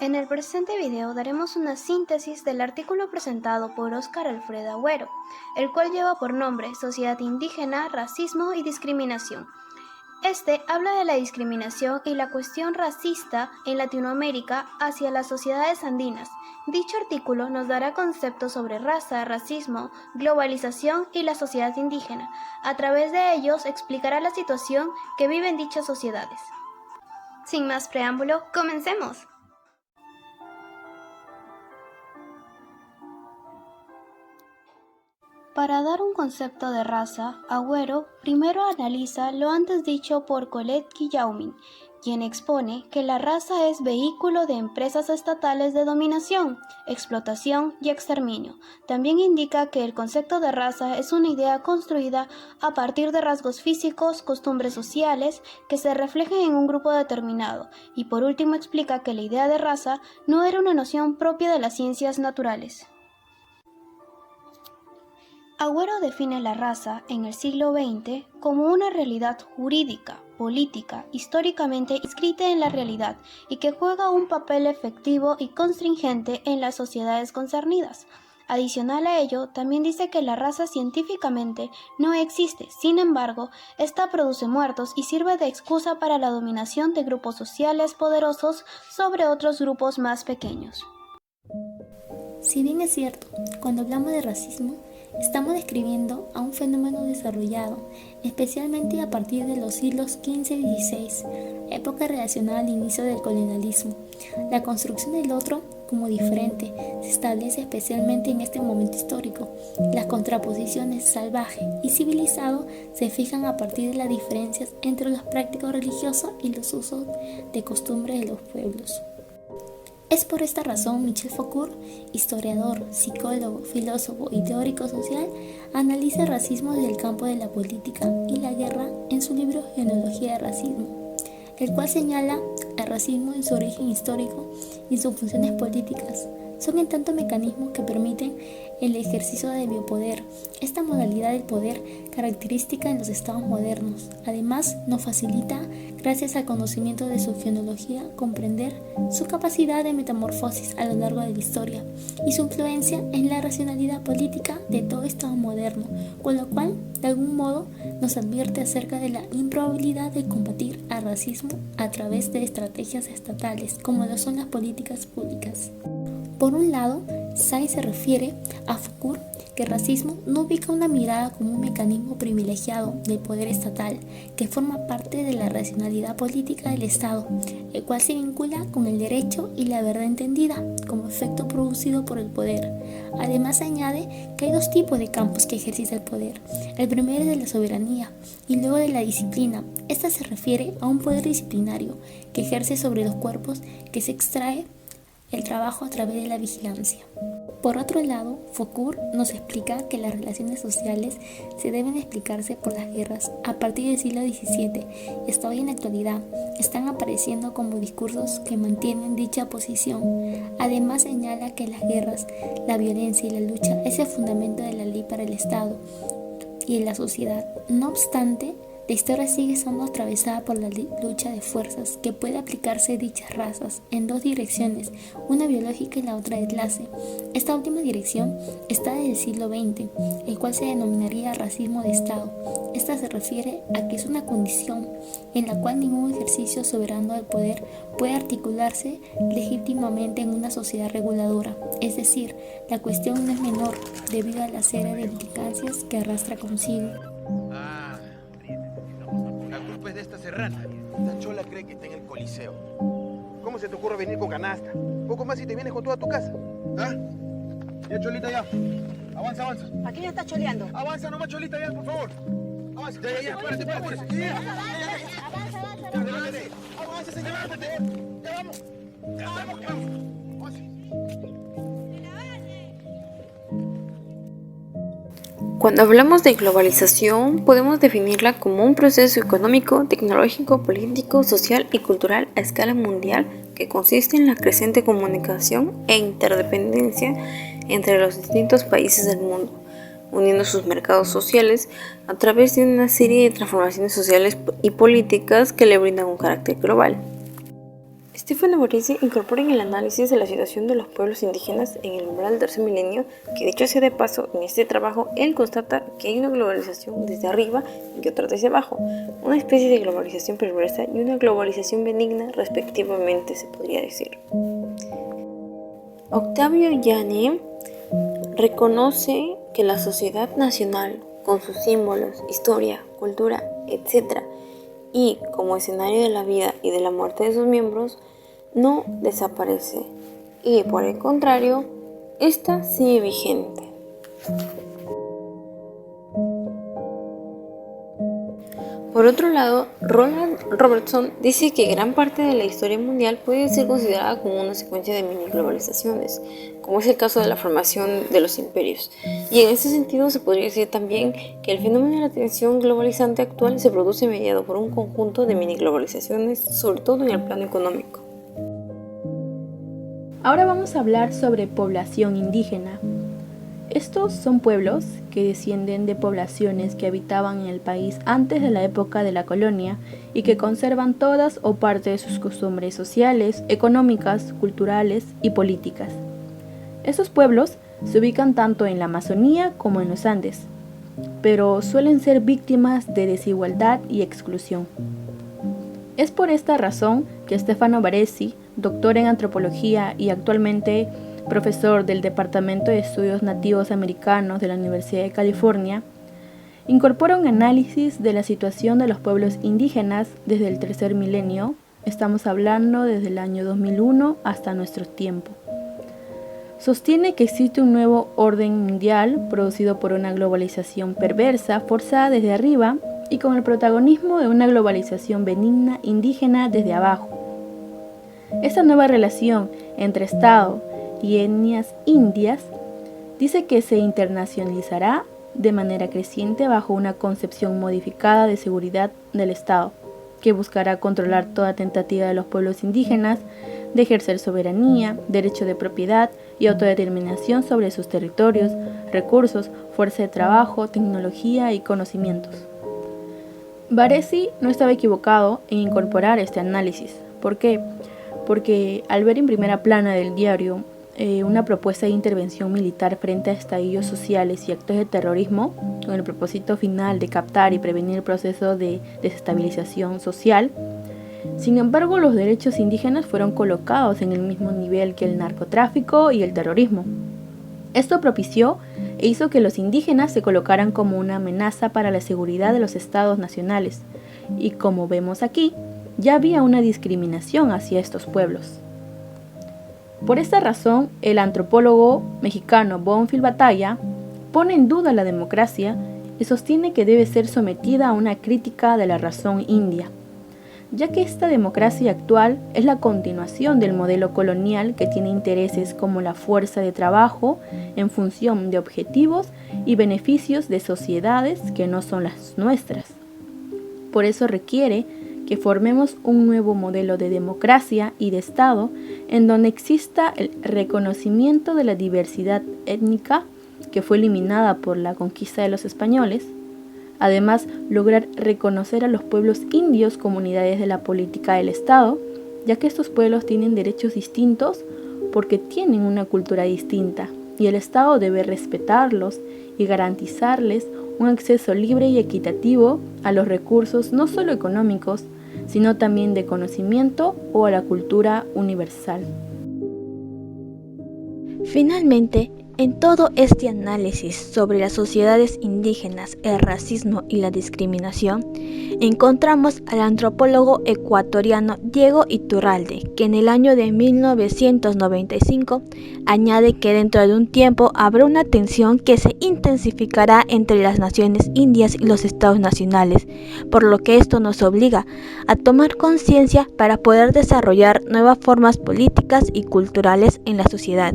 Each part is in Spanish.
En el presente video daremos una síntesis del artículo presentado por Óscar Alfredo Agüero, el cual lleva por nombre Sociedad Indígena, Racismo y Discriminación. Este habla de la discriminación y la cuestión racista en Latinoamérica hacia las sociedades andinas. Dicho artículo nos dará conceptos sobre raza, racismo, globalización y la sociedad indígena. A través de ellos explicará la situación que viven dichas sociedades. Sin más preámbulo, comencemos. Para dar un concepto de raza, Agüero primero analiza lo antes dicho por Colette Guillaumin, quien expone que la raza es vehículo de empresas estatales de dominación, explotación y exterminio. También indica que el concepto de raza es una idea construida a partir de rasgos físicos, costumbres sociales que se reflejan en un grupo determinado, y por último explica que la idea de raza no era una noción propia de las ciencias naturales. Agüero define la raza en el siglo XX como una realidad jurídica, política, históricamente inscrita en la realidad y que juega un papel efectivo y constringente en las sociedades concernidas. Adicional a ello, también dice que la raza científicamente no existe, sin embargo, esta produce muertos y sirve de excusa para la dominación de grupos sociales poderosos sobre otros grupos más pequeños. Si bien es cierto, cuando hablamos de racismo, estamos describiendo a un fenómeno desarrollado, especialmente a partir de los siglos XV y XVI, época relacionada al inicio del colonialismo. La construcción del otro como diferente se establece especialmente en este momento histórico. Las contraposiciones salvaje y civilizado se fijan a partir de las diferencias entre los prácticos religiosos y los usos de costumbre de los pueblos. Es por esta razón Michel Foucault, historiador, psicólogo, filósofo y teórico social, analiza el racismo desde el campo de la política y la guerra en su libro Genealogía del Racismo, el cual señala el racismo en su origen histórico y sus funciones políticas. Son en tanto mecanismos que permiten el ejercicio de biopoder, esta modalidad del poder característica en los estados modernos. Además, nos facilita, gracias al conocimiento de su genealogía, comprender su capacidad de metamorfosis a lo largo de la historia y su influencia en la racionalidad política de todo estado moderno, con lo cual, de algún modo, nos advierte acerca de la improbabilidad de combatir al racismo a través de estrategias estatales, como lo son las políticas públicas. Por un lado, Say se refiere a Foucault que el racismo no ubica una mirada como un mecanismo privilegiado del poder estatal que forma parte de la racionalidad política del Estado, el cual se vincula con el derecho y la verdad entendida como efecto producido por el poder. Además añade que hay dos tipos de campos que ejercita el poder. El primero es de la soberanía y luego de la disciplina. Esta se refiere a un poder disciplinario que ejerce sobre los cuerpos que se extrae el trabajo a través de la vigilancia. Por otro lado, Foucault nos explica que las relaciones sociales se deben explicarse por las guerras. A partir del siglo XVII y hasta hoy en la actualidad están apareciendo como discursos que mantienen dicha posición. Además señala que las guerras, la violencia y la lucha es el fundamento de la ley para el Estado y en la sociedad. No obstante, la historia sigue siendo atravesada por la lucha de fuerzas que puede aplicarse a dichas razas en dos direcciones, una biológica y la otra de clase. Esta última dirección está desde el siglo XX, el cual se denominaría racismo de Estado. Esta se refiere a que es una condición en la cual ningún ejercicio soberano del poder puede articularse legítimamente en una sociedad reguladora. Es decir, la cuestión no es menor debido a la serie de implicancias que arrastra consigo. De esta serrana. Esta chola cree que está en el Coliseo. ¿Cómo se te ocurre venir con canasta? Poco más si te vienes con toda tu casa. ¿Ah? Ya, Cholita, ya. Avanza, avanza. ¿A quién está choleando? Avanza nomás, Cholita, ya, por favor. Avanza, ya, espérate. Avanza, Avanza, señor, Ya vamos. Cuando hablamos de globalización, podemos definirla como un proceso económico, tecnológico, político, social y cultural a escala mundial que consiste en la creciente comunicación e interdependencia entre los distintos países del mundo, uniendo sus mercados sociales a través de una serie de transformaciones sociales y políticas que le brindan un carácter global. Stefano Baresi incorpora en el análisis de la situación de los pueblos indígenas en el umbral del tercer milenio, que dicho sea de paso, en este trabajo él constata que hay una globalización desde arriba y otra desde abajo, una especie de globalización perversa y una globalización benigna respectivamente, se podría decir. Octavio Yanni reconoce que la sociedad nacional, con sus símbolos, historia, cultura, etc., y como escenario de la vida y de la muerte de sus miembros, no desaparece, y por el contrario, esta sigue vigente. Por otro lado, Roland Robertson dice que gran parte de la historia mundial puede ser considerada como una secuencia de mini-globalizaciones, como es el caso de la formación de los imperios. Y en ese sentido se podría decir también que el fenómeno de la tensión globalizante actual se produce mediado por un conjunto de mini-globalizaciones, sobre todo en el plano económico. Ahora vamos a hablar sobre población indígena. Estos son pueblos que descienden de poblaciones que habitaban en el país antes de la época de la colonia y que conservan todas o parte de sus costumbres sociales, económicas, culturales y políticas. Estos pueblos se ubican tanto en la Amazonía como en los Andes, pero suelen ser víctimas de desigualdad y exclusión. Es por esta razón que Stefano Baresi, doctor en antropología y actualmente profesor del Departamento de Estudios Nativos Americanos de la Universidad de California, incorpora un análisis de la situación de los pueblos indígenas desde el tercer milenio, estamos hablando desde el año 2001 hasta nuestro tiempo. Sostiene que existe un nuevo orden mundial producido por una globalización perversa, forzada desde arriba y con el protagonismo de una globalización benigna indígena desde abajo. Esta nueva relación entre Estado y etnias indias dice que se internacionalizará de manera creciente bajo una concepción modificada de seguridad del Estado, que buscará controlar toda tentativa de los pueblos indígenas de ejercer soberanía, derecho de propiedad y autodeterminación sobre sus territorios, recursos, fuerza de trabajo, tecnología y conocimientos. Baresi no estaba equivocado en incorporar este análisis. ¿Por qué? Porque al ver en primera plana del diario una propuesta de intervención militar frente a estallidos sociales y actos de terrorismo, con el propósito final de captar y prevenir el proceso de desestabilización social, sin embargo, los derechos indígenas fueron colocados en el mismo nivel que el narcotráfico y el terrorismo. Esto propició e hizo que los indígenas se colocaran como una amenaza para la seguridad de los estados nacionales, y como vemos aquí, ya había una discriminación hacia estos pueblos. Por esta razón, el antropólogo mexicano Bonfil Batalla pone en duda la democracia y sostiene que debe ser sometida a una crítica de la razón india, ya que esta democracia actual es la continuación del modelo colonial que tiene intereses como la fuerza de trabajo en función de objetivos y beneficios de sociedades que no son las nuestras. Por eso requiere que formemos un nuevo modelo de democracia y de Estado en donde exista el reconocimiento de la diversidad étnica que fue eliminada por la conquista de los españoles. Además, lograr reconocer a los pueblos indios como unidades de la política del Estado, ya que estos pueblos tienen derechos distintos porque tienen una cultura distinta y el Estado debe respetarlos y garantizarles un acceso libre y equitativo a los recursos no solo económicos, sino también de conocimiento o a la cultura universal. Finalmente, en todo este análisis sobre las sociedades indígenas, el racismo y la discriminación, encontramos al antropólogo ecuatoriano Diego Iturralde, que en el año de 1995 añade que dentro de un tiempo habrá una tensión que se intensificará entre las naciones indias y los estados nacionales, por lo que esto nos obliga a tomar conciencia para poder desarrollar nuevas formas políticas y culturales en la sociedad,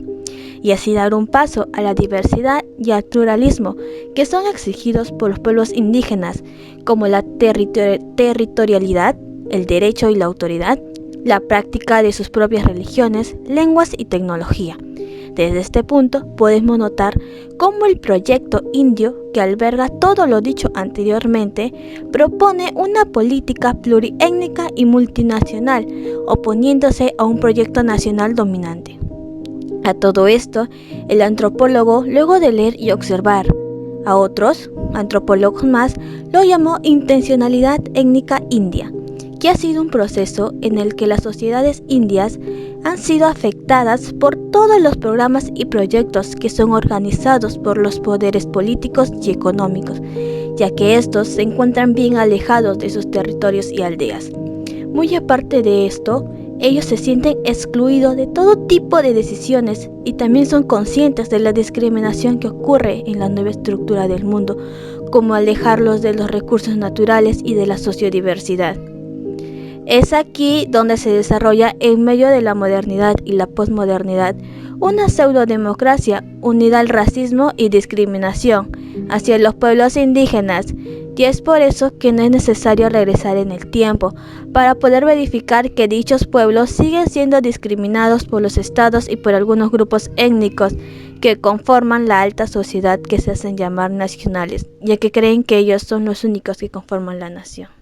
y así dar un paso a la diversidad y al pluralismo que son exigidos por los pueblos indígenas, como la territorialidad, el derecho y la autoridad, la práctica de sus propias religiones, lenguas y tecnología. Desde este punto podemos notar cómo el proyecto indio, que alberga todo lo dicho anteriormente, propone una política pluriétnica y multinacional, oponiéndose a un proyecto nacional dominante. A todo esto, el antropólogo, luego de leer y observar a otros antropólogos más, lo llamó intencionalidad étnica india, que ha sido un proceso en el que las sociedades indias han sido afectadas por todos los programas y proyectos que son organizados por los poderes políticos y económicos, ya que estos se encuentran bien alejados de sus territorios y aldeas. Muy aparte de esto, ellos se sienten excluidos de todo tipo de decisiones y también son conscientes de la discriminación que ocurre en la nueva estructura del mundo, como alejarlos de los recursos naturales y de la sociodiversidad. Es aquí donde se desarrolla, en medio de la modernidad y la posmodernidad, una pseudodemocracia unida al racismo y discriminación hacia los pueblos indígenas, y es por eso que no es necesario regresar en el tiempo para poder verificar que dichos pueblos siguen siendo discriminados por los estados y por algunos grupos étnicos que conforman la alta sociedad que se hacen llamar nacionales, ya que creen que ellos son los únicos que conforman la nación.